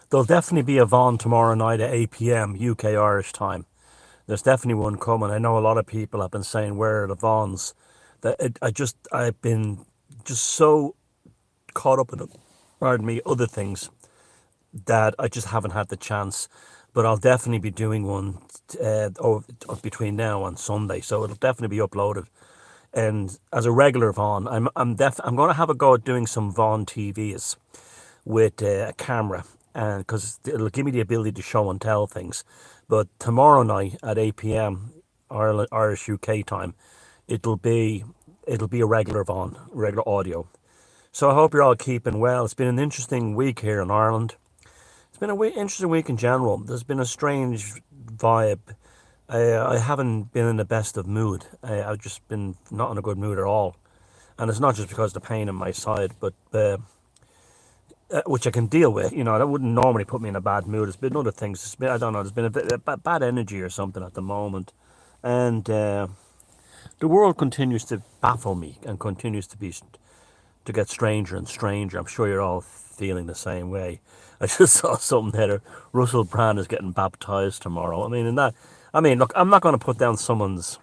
There'll definitely be a Vaughan tomorrow night at 8 p.m. UK Irish time. There's definitely one coming. I know a lot of people have been saying, where are the Vaughans? I've been just so caught up in, pardon me, other things that I just haven't had the chance. But I'll definitely be doing one between now and Sunday, so it'll definitely be uploaded. And as a regular Vaughn, I'm going to have a go at doing some Vaughn TVs with a camera, and because it'll give me the ability to show and tell things. But tomorrow night at 8 p.m. Ireland, Irish UK time, it'll be it'll be a regular Vaughn, regular audio. So I hope you're all keeping well. It's been an interesting week here in Ireland. It's been an interesting week in general. There's been a strange vibe. I haven't been in the best of mood. I've just been not in a good mood at all. And it's not just because of the pain in my side, but which I can deal with. You know, that wouldn't normally put me in a bad mood. It's been other things. It's been, I don't know, there's been a bad energy or something at the moment. And the world continues to baffle me and continues to get stranger and stranger. I'm sure you're all feeling the same way. I just saw something there. Russell Brand is getting baptized tomorrow. Look, I'm not going to put down someone's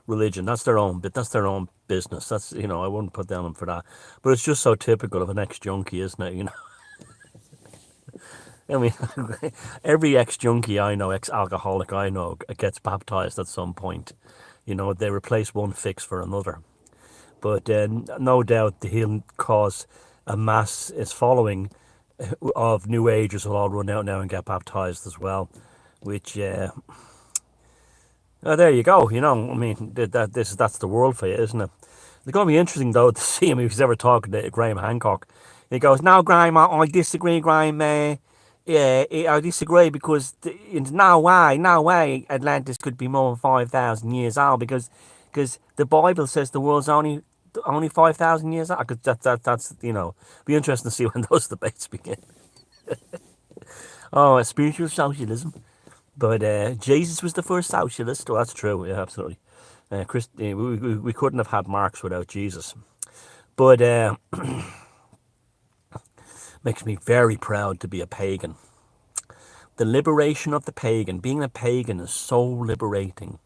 religion. That's their own bit. That's their own business. That's, I wouldn't put down them for that. But it's just so typical of an ex-junkie, isn't it? I mean, every ex-junkie I know, ex-alcoholic I know, gets baptized at some point. They replace one fix for another. But no doubt he'll cause a mass is following of New Agers will all run out now and get baptized as well. Which, there you go. That's the world for you, isn't it? It's going to be interesting though to see him if he's ever talking to Graham Hancock. He goes, "No, Graham, I disagree, Graham. Yeah, I disagree because no way, Atlantis could be more than 5,000 years old because the Bible says the world's only 5,000 years old." That's be interesting to see when those debates begin. Oh, spiritual socialism, but Jesus was the first socialist. Oh, that's true. Yeah, absolutely. We couldn't have had Marx without Jesus, but makes me very proud to be a pagan. The liberation of the pagan. Being a pagan is so liberating.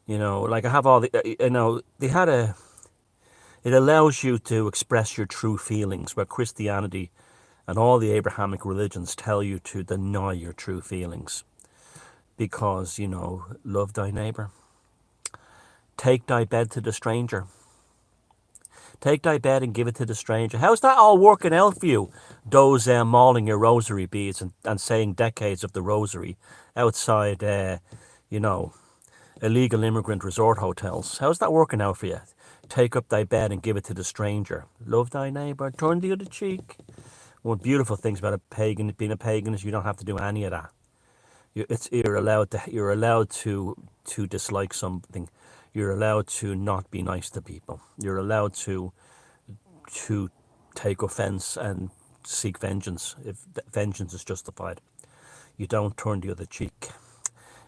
Like I have all the, they had it allows you to express your true feelings, where Christianity and all the Abrahamic religions tell you to deny your true feelings. Because, love thy neighbour. Take thy bed to the stranger. Take thy bed and give it to the stranger. How's that all working out for you? Those mauling your rosary beads and saying decades of the rosary outside, illegal immigrant resort hotels. How's that working out for you? Take up thy bed and give it to the stranger. Love thy neighbour. Turn the other cheek. One of the beautiful things about being a pagan is you don't have to do any of that. You're allowed to dislike something. You're allowed to not be nice to people. You're allowed to take offense and seek vengeance if vengeance is justified. You don't turn the other cheek.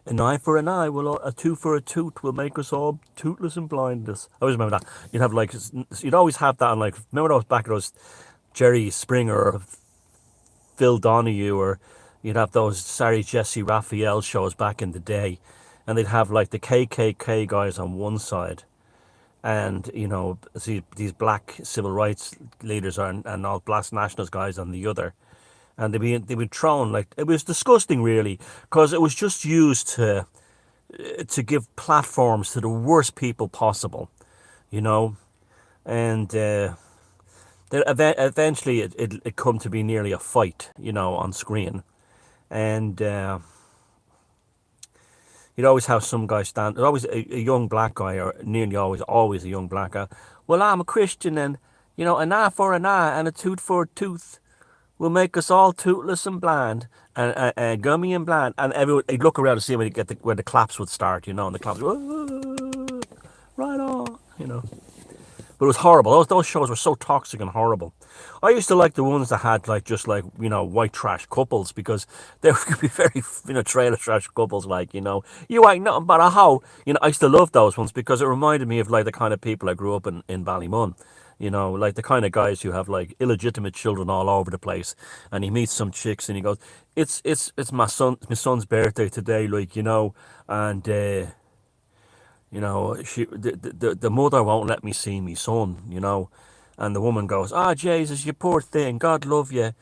An eye for an eye, a tooth for a tooth will make us all toothless and blindless. I always remember that. You'd always have that on remember those back those Jerry Springer or Phil Donahue, or you'd have those Sarah Jesse Raphael shows back in the day, and they'd have the KKK guys on one side, and these black civil rights leaders and all black nationalist guys on the other, and they'd be thrown it was disgusting really, because it was just used to give platforms to the worst people possible, and eventually it come to be nearly a fight, on screen, and you'd always have some guy stand. There's always a young black guy, or nearly always a young black guy. "Well, I'm a Christian, and an eye for an eye and a tooth for a tooth will make us all toothless and blind, and gummy and blind." And everyone, he'd look around to see where the claps would start, and the claps, right on. But it was horrible. Those shows were so toxic and horrible. I used to like the ones that had white trash couples, because they could be very trailer trash couples, you ain't nothing but a hoe. I used to love those ones because it reminded me of the kind of people I grew up in Ballymun. You know, like the kind of guys who have like illegitimate children all over the place, and he meets some chicks and he goes, "It's my son's birthday today, like, you know, and you know, the mother won't let me see me son, you know." And the woman goes, "Ah, Jesus, you poor thing, God love you,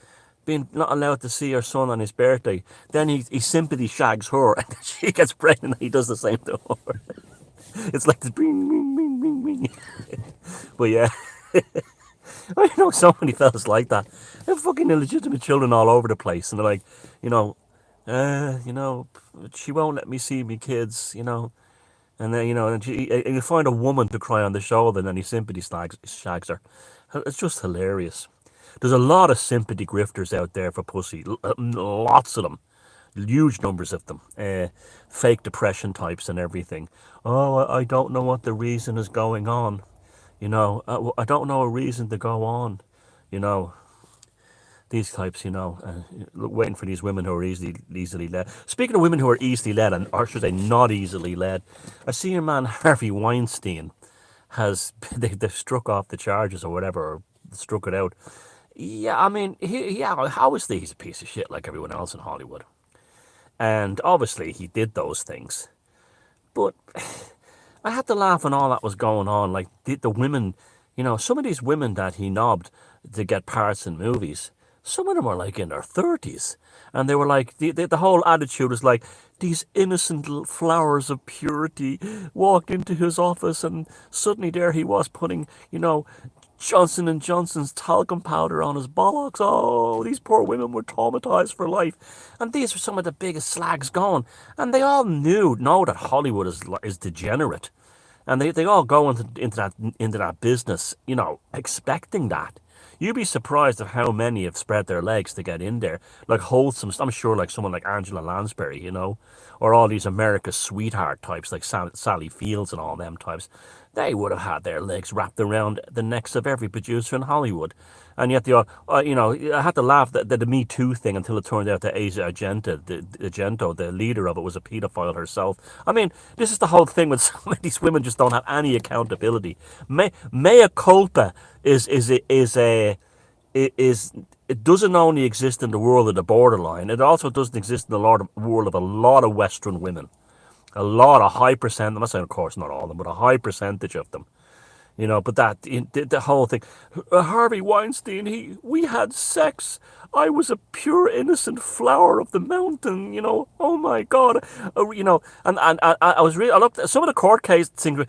being not allowed to see her son on his birthday." Then he sympathy shags her, and she gets pregnant, and he does the same to her. It's like the bing, bing, bing, bing, bing. But yeah, I know so many fellas like that. They have fucking illegitimate children all over the place, and they're like, you know, you know, she won't let me see me kids, you know. And then, you know, and you find a woman to cry on the shoulder, and then he sympathy shags her. It's just hilarious. There's a lot of sympathy grifters out there for pussy. Lots of them. Huge numbers of them. Fake depression types and everything. Oh, I don't know what the reason is going on. You know, I don't know a reason to go on. You know, these types, you know, waiting for these women who are easily led. Speaking of women who are easily led, and or should I say not easily led, I see a man, Harvey Weinstein, has they've struck off the charges or whatever, or struck it out. Yeah, I mean, yeah, how is he's a piece of shit like everyone else in Hollywood, and obviously he did those things, but I had to laugh when all that was going on. Like the women, you know, some of these women that he knobbed to get parts in movies, some of them are like in their 30s. And they were like, the whole attitude was like, these innocent little flowers of purity walked into his office, and suddenly there he was putting, you know, Johnson and Johnson's talcum powder on his bollocks. Oh, these poor women were traumatized for life. And these were some of the biggest slags going. And they all know that Hollywood is degenerate. And they all go into that business, you know, expecting that. You'd be surprised at how many have spread their legs to get in there. Like wholesome, I'm sure, like someone like Angela Lansbury, you know, or all these America's sweetheart types like Sally Fields and all them types. They would have had their legs wrapped around the necks of every producer in Hollywood. And yet you know, I had to laugh at the Me Too thing until it turned out that Asia Argento, the leader of it, was a paedophile herself. I mean, this is the whole thing with some of these women just don't have any accountability. Mea culpa is a is it doesn't only exist in the world of the borderline. It also doesn't exist in the world of a lot of Western women. A lot, a high percent. I'm not saying, of course, not all of them, but a high percentage of them. You know, but the whole thing, Harvey Weinstein, we had sex. I was a pure innocent flower of the mountain. You know, oh my God, you know, and I was really, I looked at some of the court case things.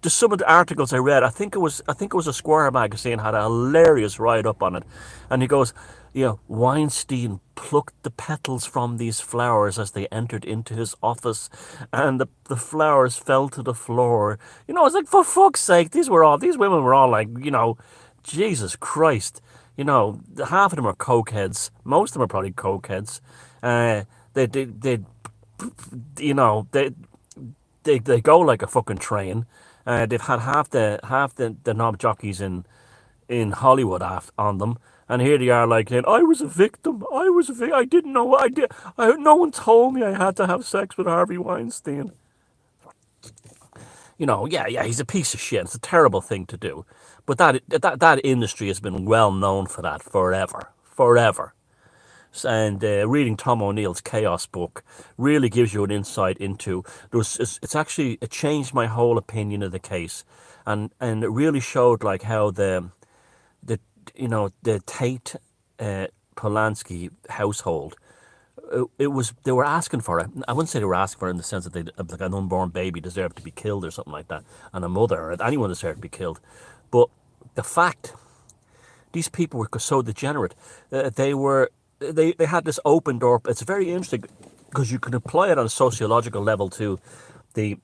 Some of the articles I read, I think it was a Squire magazine had a hilarious write up on it, and he goes, you know, Weinstein plucked the petals from these flowers as they entered into his office, and the flowers fell to the floor. You know, it's like, for fuck's sake, these women were all like, you know, Jesus Christ. You know, half of them are cokeheads. Most of them are probably cokeheads. They you know, they go like a fucking train. They've had half the knob jockeys in Hollywood on them, and here they are like, I was a victim. I was a victim. I didn't know what I did. No one told me I had to have sex with Harvey Weinstein. You know, yeah, he's a piece of shit. It's a terrible thing to do, but that industry has been well known for that forever. And reading Tom O'Neill's Chaos book really gives you an insight into it's actually, it changed my whole opinion of the case, and it really showed like how the you know, the Tate Polanski household, it was, they were asking for it. I wouldn't say they were asking for it in the sense that they, like an unborn baby deserved to be killed or something like that, and a mother or anyone deserved to be killed. But the fact these people were so degenerate, they had this open door. It's very interesting because you can apply it on a sociological level to the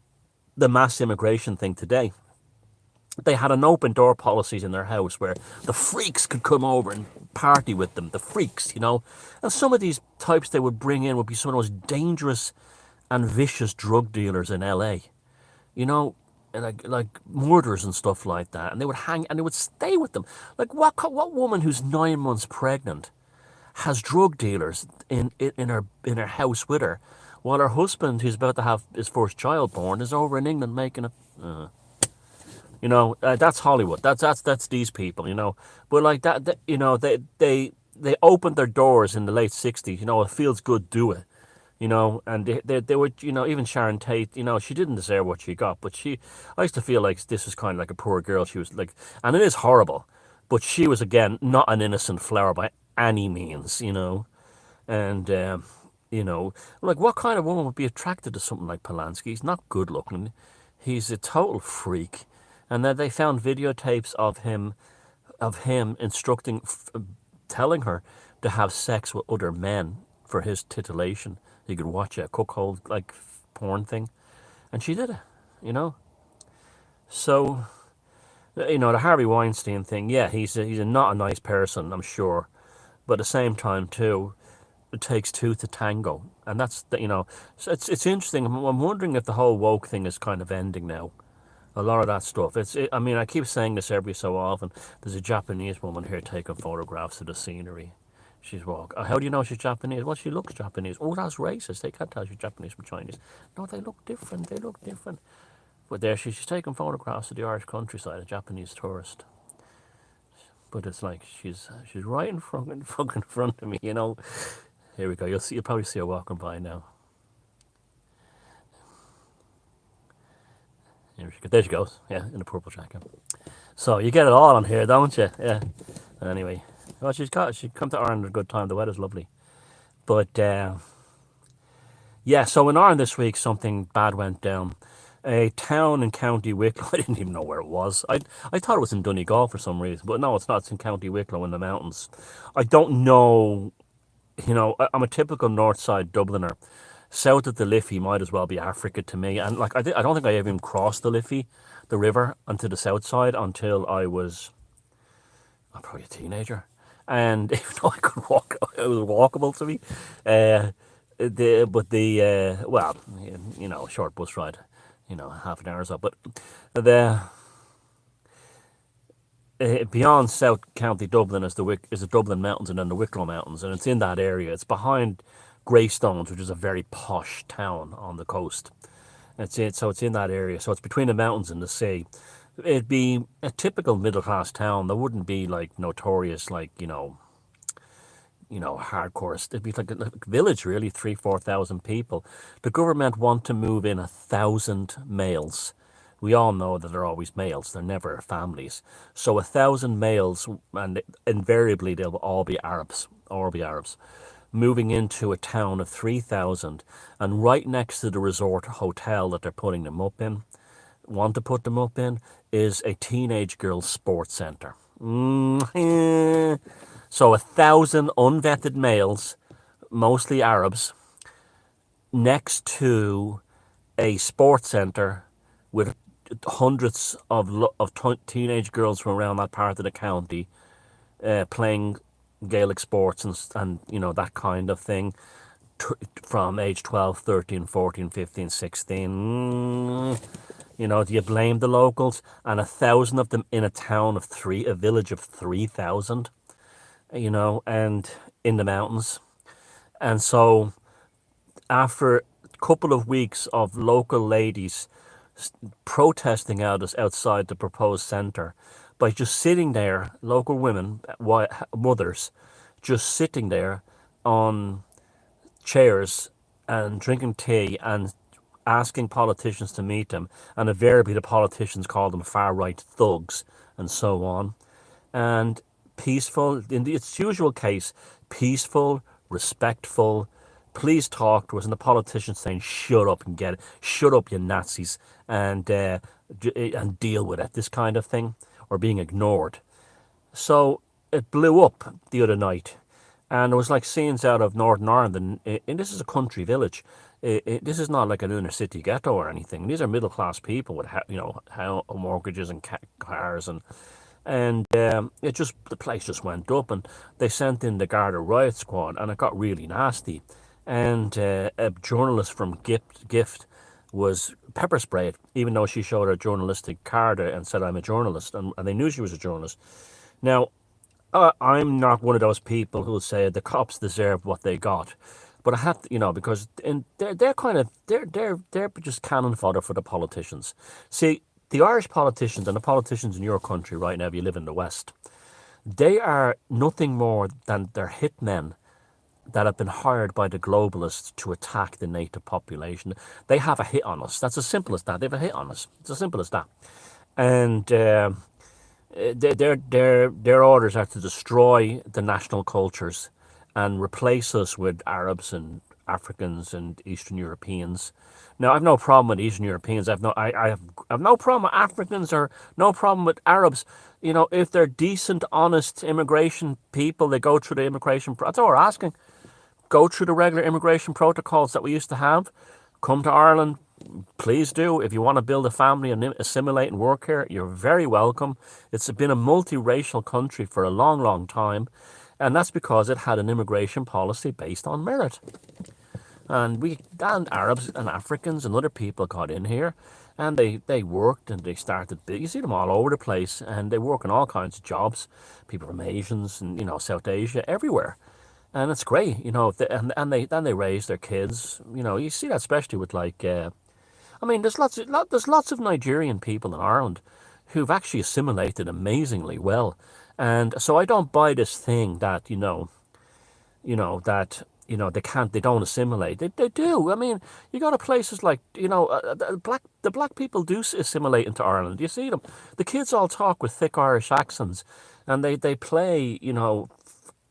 mass immigration thing today. They had an open door policies in their house where the freaks could come over and party with them. The freaks, you know. And some of these types they would bring in would be some of the most dangerous and vicious drug dealers in LA. You know, and like murderers and stuff like that. And they would hang and they would stay with them. Like what woman who's 9 months pregnant has drug dealers in her house with her, while her husband, who's about to have his first child born, is over in England making a. That's Hollywood. That's these people. But like that, they opened their doors in the late '60s. It feels good, do it. And they were, even Sharon Tate, she didn't deserve what she got, but I used to feel like this was kind of like a poor girl. She was like, and it is horrible, but she was, again, not an innocent flower by any means. And, you know, like, what kind of woman would be attracted to something like Polanski? He's not good looking. He's a total freak. And then they found videotapes of him instructing, telling her to have sex with other men for his titillation. He could watch a cuckold like porn thing, and she did it. You know. So the Harvey Weinstein thing. Yeah, he's not a nice person, I'm sure, but at the same time too, it takes two to tango, and so it's interesting. I'm wondering if the whole woke thing is kind of ending now. A lot of that stuff. I mean, I keep saying this every so often. There's a Japanese woman here taking photographs of the scenery. She's walking. How do you know she's Japanese? Well, she looks Japanese. Oh, that's racist. They can't tell she's Japanese from Chinese. No, they look different. They look different. But there she's taking photographs of the Irish countryside, a Japanese tourist. But it's like she's right in front of me. Here we go. You'll probably see her walking by now. There she goes. Yeah, in a purple jacket. So you get it all on here, don't you? Yeah. Anyway, well, she come to Ireland at a good time. The weather's lovely. But yeah, so in Ireland this week, something bad went down. A town in County Wicklow. I didn't even know where it was. I thought it was in Donegal for some reason, but no, it's not. It's in County Wicklow in the mountains. I don't know. I'm a typical north side Dubliner. South of the Liffey might as well be Africa to me. And like, I don't think I ever even crossed the Liffey, the river, onto the south side until I'm probably a teenager. And even though I could walk, it was walkable to me. Uh, well, short bus ride, half an hour or so. But the beyond South County Dublin is the Dublin Mountains and then the Wicklow Mountains, and it's in that area. It's behind Greystones, which is a very posh town on the coast. So it's in that area. So it's between the mountains and the sea. It'd be a typical middle class town. There wouldn't be like notorious, like hardcore. It'd be like a village, really, 4,000 people. The government want to move in 1,000 males. We all know that they're always males. They're never families. So 1,000 males, and invariably they'll all be Arabs. All be Arabs. Moving into a town of 3,000, and right next to the resort hotel that they're putting them up in, want to put them up in, is a teenage girls' sports centre. So 1,000 unvetted males, mostly Arabs, next to a sports centre with hundreds of teenage girls from around that part of the county playing Gaelic sports and that kind of thing from age 12, 13, 14, 15, 16. Do you blame the locals? And 1,000 of them in a village of 3,000, and in the mountains. And so after a couple of weeks of local ladies protesting outside the proposed centre, by just sitting there, local women, mothers, just sitting there on chairs and drinking tea and asking politicians to meet them, and invariably the politicians call them far-right thugs and so on. And peaceful, in its usual case, peaceful, respectful, please talk to us, and the politicians saying, shut up and get it, shut up, you Nazis, and deal with it, this kind of thing, or being ignored. So it blew up the other night, and it was like scenes out of Northern Ireland, and this is a country village. This is not like an inner city ghetto or anything. These are middle class people with mortgages and cars, and the place just went up, and they sent in the Garda riot squad, and it got really nasty. And a journalist from Gift was pepper sprayed, even though she showed her journalistic card and said, I'm a journalist, and they knew she was a journalist. Now, I'm not one of those people who will say the cops deserve what they got, but I have to, because they're just cannon fodder for the politicians. See, The Irish politicians and the politicians in your country right now, if you live in the West, they are nothing more than they're hitmen that have been hired by the globalists to attack the native population. They have a hit on us. That's as simple as that. They have a hit on us. It's as simple as that. And their orders are to destroy the national cultures and replace us with Arabs and Africans and Eastern Europeans. Now, I've no problem with Eastern Europeans. I have no problem with Africans or no problem with Arabs. You know, if they're decent, honest immigration people, they go through the immigration. That's all we're asking. Go through the regular immigration protocols that we used to have. Come to Ireland, please do. If you want to build a family and assimilate and work here, you're very welcome. It's been a multiracial country for a long, long time. And that's because it had an immigration policy based on merit. And Arabs and Africans and other people got in here, and they worked and they started. You see them all over the place, and they work in all kinds of jobs. People from Asians and South Asia, everywhere, and it's great. And they raise their kids. You see that especially with I mean, there's lots of Nigerian people in Ireland who've actually assimilated amazingly well, and so I don't buy this thing that they don't assimilate. They do. I mean, you go to places like the black people do assimilate into Ireland. You see them. The kids all talk with thick Irish accents, and they play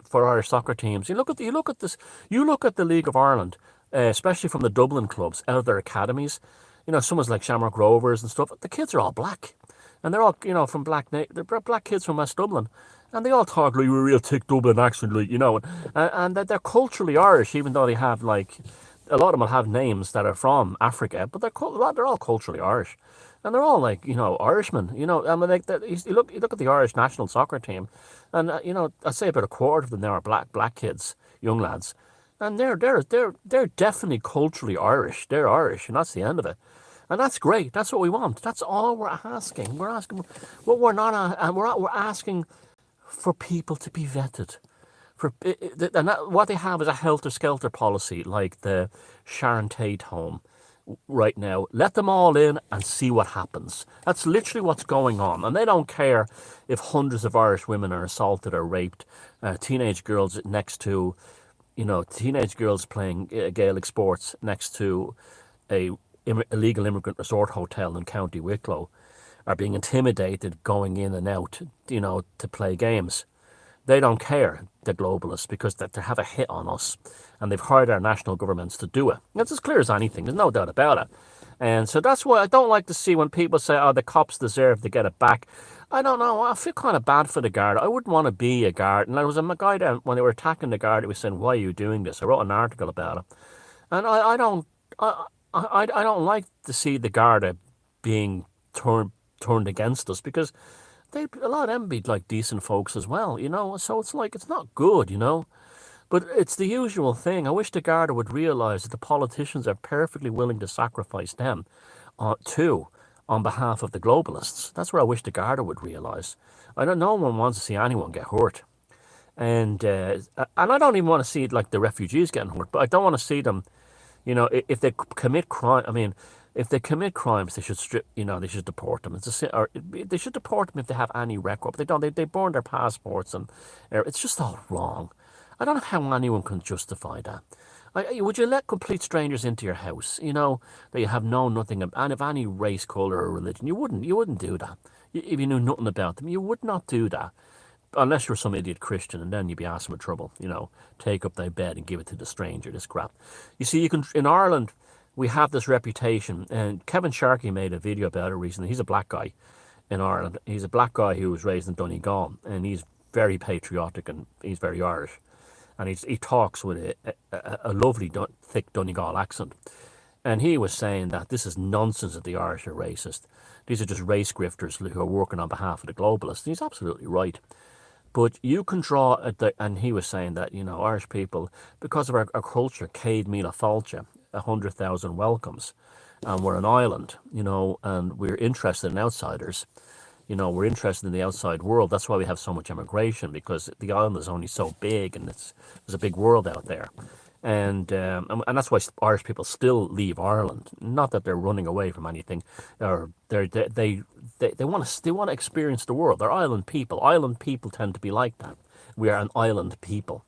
for Irish soccer teams. You look at the League of Ireland, especially from the Dublin clubs out of their academies. Someone's like Shamrock Rovers and stuff. The kids are all black, and they're all from they're black kids from West Dublin. And they all talk like a real thick Dublin accent, and that they're culturally Irish, even though they have a lot of them will have names that are from Africa, but they're all culturally Irish, and they're all Irishmen. I mean, you look at the Irish national soccer team, and I'd say about a quarter of them now are black kids, young lads, and they're definitely culturally Irish. They're Irish, and that's the end of it. And that's great. That's what we want. That's all we're asking. We're asking what we're not, and we're asking for people to be vetted. What they have is a helter-skelter policy, like the Sharon Tate home right now. Let them all in and see what happens. That's literally what's going on. And they don't care if hundreds of Irish women are assaulted or raped. Teenage girls teenage girls playing Gaelic sports next to a illegal immigrant resort hotel in County Wicklow are being intimidated going in and out, to play games. They don't care, the globalists, because they have a hit on us, and they've hired our national governments to do it. It's as clear as anything. There's no doubt about it. And so that's why I don't like to see when people say, "Oh, the cops deserve to get it back." I don't know. I feel kind of bad for the guard. I wouldn't want to be a guard. And there was a guy down when they were attacking the guard. He was saying, "Why are you doing this?" I wrote an article about it, and I don't like to see the Garda being turned against us, because a lot of them be like decent folks as well, so it's not good, but it's the usual thing. I wish the Garda would realise that the politicians are perfectly willing to sacrifice them too on behalf of the globalists. That's what I wish the Garda would realise. No one wants to see anyone get hurt, and I don't even want to see it like the refugees getting hurt, but I don't want to see them. If they commit crime, I mean, if they commit crimes, they should they should deport them. Or they should deport them if they have any record. But they don't. They burn their passports, and it's just all wrong. I don't know how anyone can justify that. Would you let complete strangers into your house, that you have known nothing about, and of any race, color, or religion? You wouldn't do that. If you knew nothing about them, you would not do that. Unless you're some idiot Christian, and then you'd be asking for trouble. Take up thy bed and give it to the stranger. This crap. You see, in Ireland, we have this reputation, and Kevin Sharkey made a video about it recently. He's a black guy in Ireland. He's a black guy who was raised in Donegal, and he's very patriotic, and he's very Irish, and he talks with a lovely thick Donegal accent. And he was saying that this is nonsense that the Irish are racist. These are just race grifters who are working on behalf of the globalists. And he's absolutely right. But you can draw, and he was saying that, Irish people, because of our culture, Céad Míle Fáilte, 100,000 welcomes, and we're an island, and we're interested in outsiders. We're interested in the outside world. That's why we have so much immigration, because the island is only so big, and there's a big world out there. And that's why Irish people still leave Ireland. Not that they're running away from anything, or they want to experience the world. They're island people. Island people tend to be like that. We are an island people,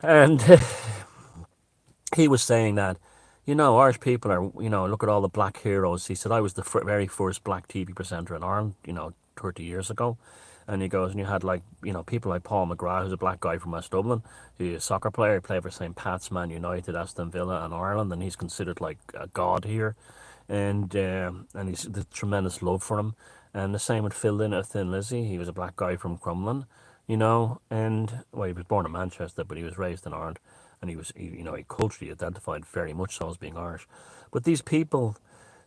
and he was saying that, Irish people are, look at all the black heroes. He said, I was the very first black TV presenter in Ireland, 30 years ago. And he goes, and you had like, people like Paul McGrath, who's a black guy from West Dublin. He's a soccer player. He played for St. Pat's, Man United, Aston Villa, and Ireland. And he's considered like a god here. And he's the tremendous love for him. And the same with Phil Lynott, Thin Lizzy. He was a black guy from Crumlin, and well, he was born in Manchester, but he was raised in Ireland, and he culturally identified very much so as being Irish. But these people,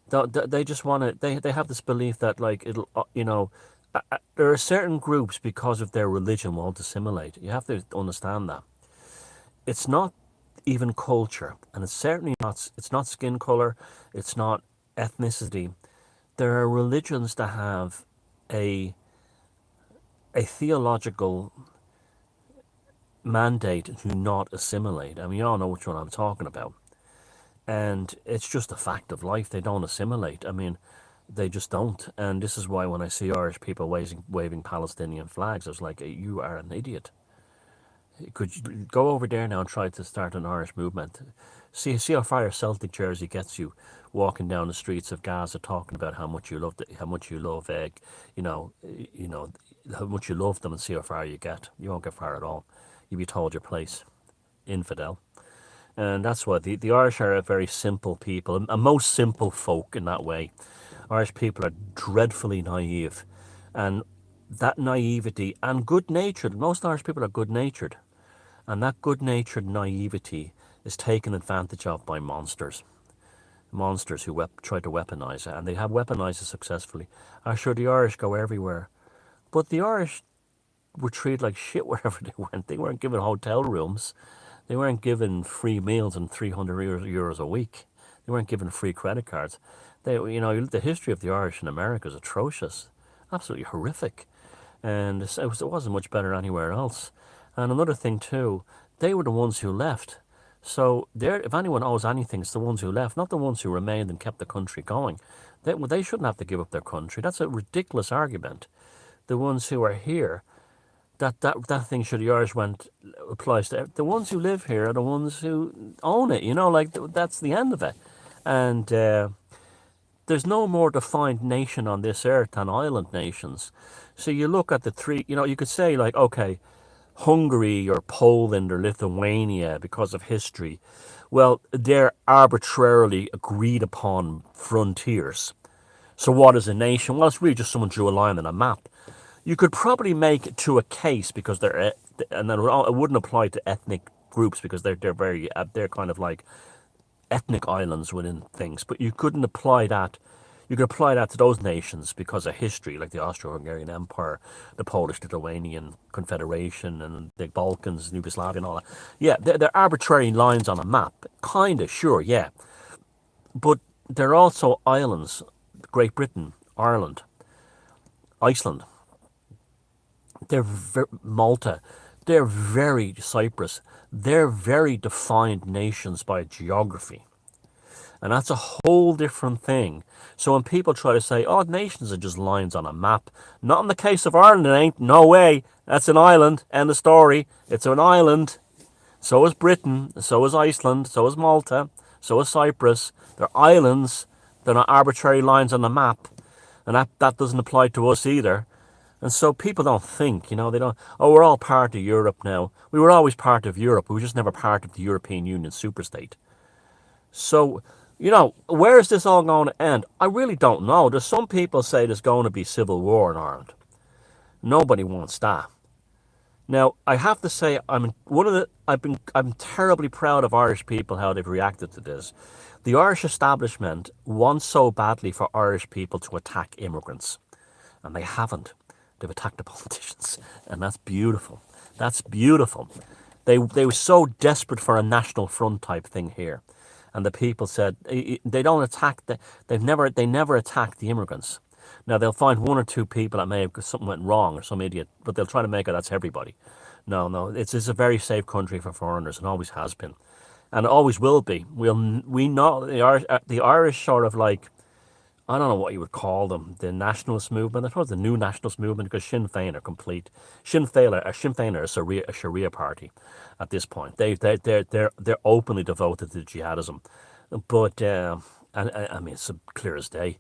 they just want to, they have this belief that like it'll, there are certain groups because of their religion won't assimilate. You have to understand that it's not even culture, and it's certainly not. It's not skin color. It's not ethnicity. There are religions that have a a theological mandate to not assimilate. I mean, you all know which one I'm talking about. And it's just a fact of life. They don't assimilate. I mean, they just don't. And this is why when I see Irish people waving Palestinian flags, I was like, you are an idiot. Could you go over there now and try to start an Irish movement? See how far your Celtic jersey gets you, walking down the streets of Gaza, talking about how much you love you know, you know, how much you love them, and see how far you get. You won't get far at all. You'll be told your place, infidel. And that's why the Irish are a very simple people, a most simple folk in that way. Irish people are dreadfully naive, and that naivety and good natured. Most Irish people are good natured, and that good natured naivety is taken advantage of by monsters who try to weaponize it, and they have weaponized it successfully. I'm sure the Irish go everywhere, but the Irish were treated like shit wherever they went. They weren't given hotel rooms. They weren't given free meals and 300 euros a week. They weren't given free credit cards. The history of the Irish in America is atrocious, absolutely horrific, and it wasn't much better anywhere else. And another thing too, they were the ones who left. So if anyone owes anything, it's the ones who left, not the ones who remained and kept the country going. They shouldn't have to give up their country. That's a ridiculous argument. The ones who are here, that thing should the Irish went applies to the ones who live here are the ones who own it. Like that's the end of it. And there's no more defined nation on this earth than island nations. So you look at the three. You could say like, okay, Hungary or Poland or Lithuania because of history. Well, they're arbitrarily agreed upon frontiers. So what is a nation? Well, it's really just someone drew a line on a map. You could probably make it to a case because and then it wouldn't apply to ethnic groups because they're kind of like ethnic islands within things. But you couldn't apply that. You could apply that to those nations because of history, like the Austro-Hungarian Empire, the Polish-Lithuanian Confederation, and the Balkans, Yugoslavia, and all that. Yeah, they're arbitrary lines on a map. Kind of, sure, yeah. But they're also islands. Great Britain, Ireland, Iceland. Malta. They're very Cyprus. They're very defined nations by geography. And that's a whole different thing. So when people try to say, oh, nations are just lines on a map, not in the case of Ireland, it ain't. No way. That's an island. End of story. It's an island. So is Britain. So is Iceland. So is Malta. So is Cyprus. They're islands. They're not arbitrary lines on the map. And that doesn't apply to us either. And so people don't think, they don't, oh, we're all part of Europe now. We were always part of Europe. We were just never part of the European Union superstate. So, where is this all going to end? I really don't know. There's some people say there's going to be civil war in Ireland. Nobody wants that. Now, I have to say, I'm terribly proud of Irish people, how they've reacted to this. The Irish establishment wants so badly for Irish people to attack immigrants, and they haven't. They've attacked the politicians, and that's beautiful. That's beautiful. They were so desperate for a national front type thing here, and the people said they don't attack they never attack the immigrants. Now they'll find one or two people that may have something went wrong or some idiot, but they'll try to make it that's everybody. No, no, it's a very safe country for foreigners and always has been, and it always will be. We know the Irish sort of like, I don't know what you would call them, the nationalist movement. I suppose the new nationalist movement, because Sinn Féin are complete. Sinn Féin are a Sharia party at this point. They're openly devoted to jihadism, but and I mean it's clear as day.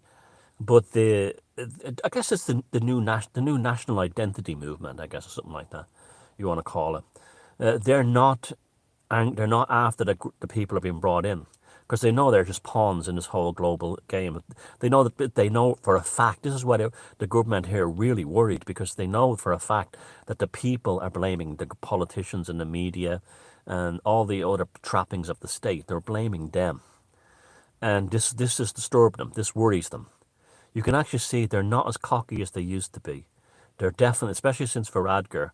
But I guess it's the new national identity movement. I guess or something like that. You want to call it. They're not and they're not after the people are being brought in because they know they're just pawns in this whole global game. They know for a fact. This is why the government here are really worried, because they know for a fact that the people are blaming the politicians and the media and all the other trappings of the state. They're blaming them, and this is disturbing them. This worries them. You can actually see they're not as cocky as they used to be. They're definitely, especially since Varadkar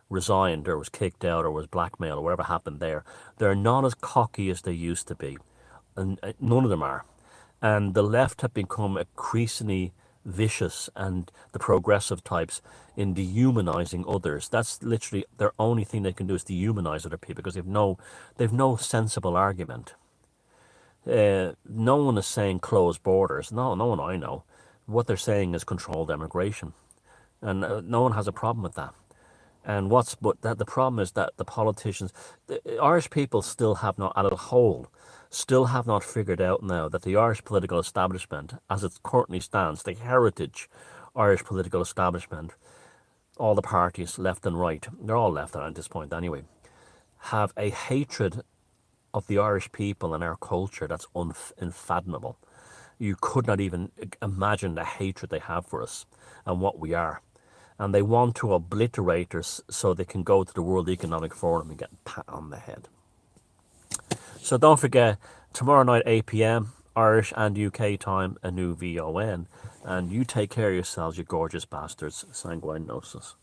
resigned or was kicked out or was blackmailed or whatever happened there, they're not as cocky as they used to be. And none of them are. And the left have become increasingly vicious, and the progressive types in dehumanizing others. That's literally their only thing they can do, is dehumanize other people, because they've no sensible argument. No one is saying close borders. No, no one I know. What they're saying is controlled immigration, and no one has a problem with that. And the problem is that the politicians, the Irish people still have not, at a whole, still have not figured out now that the Irish political establishment, as it currently stands, the heritage Irish political establishment, all the parties, left and right, they're all left at this point anyway, have a hatred of the Irish people and our culture that's unfathomable. You could not even imagine the hatred they have for us and what we are. And they want to obliterate us so they can go to the World Economic Forum and get a pat on the head. So don't forget, tomorrow night, 8 p.m., Irish and UK time, a new VON. And you take care of yourselves, you gorgeous bastards. Sanguine Gnosis.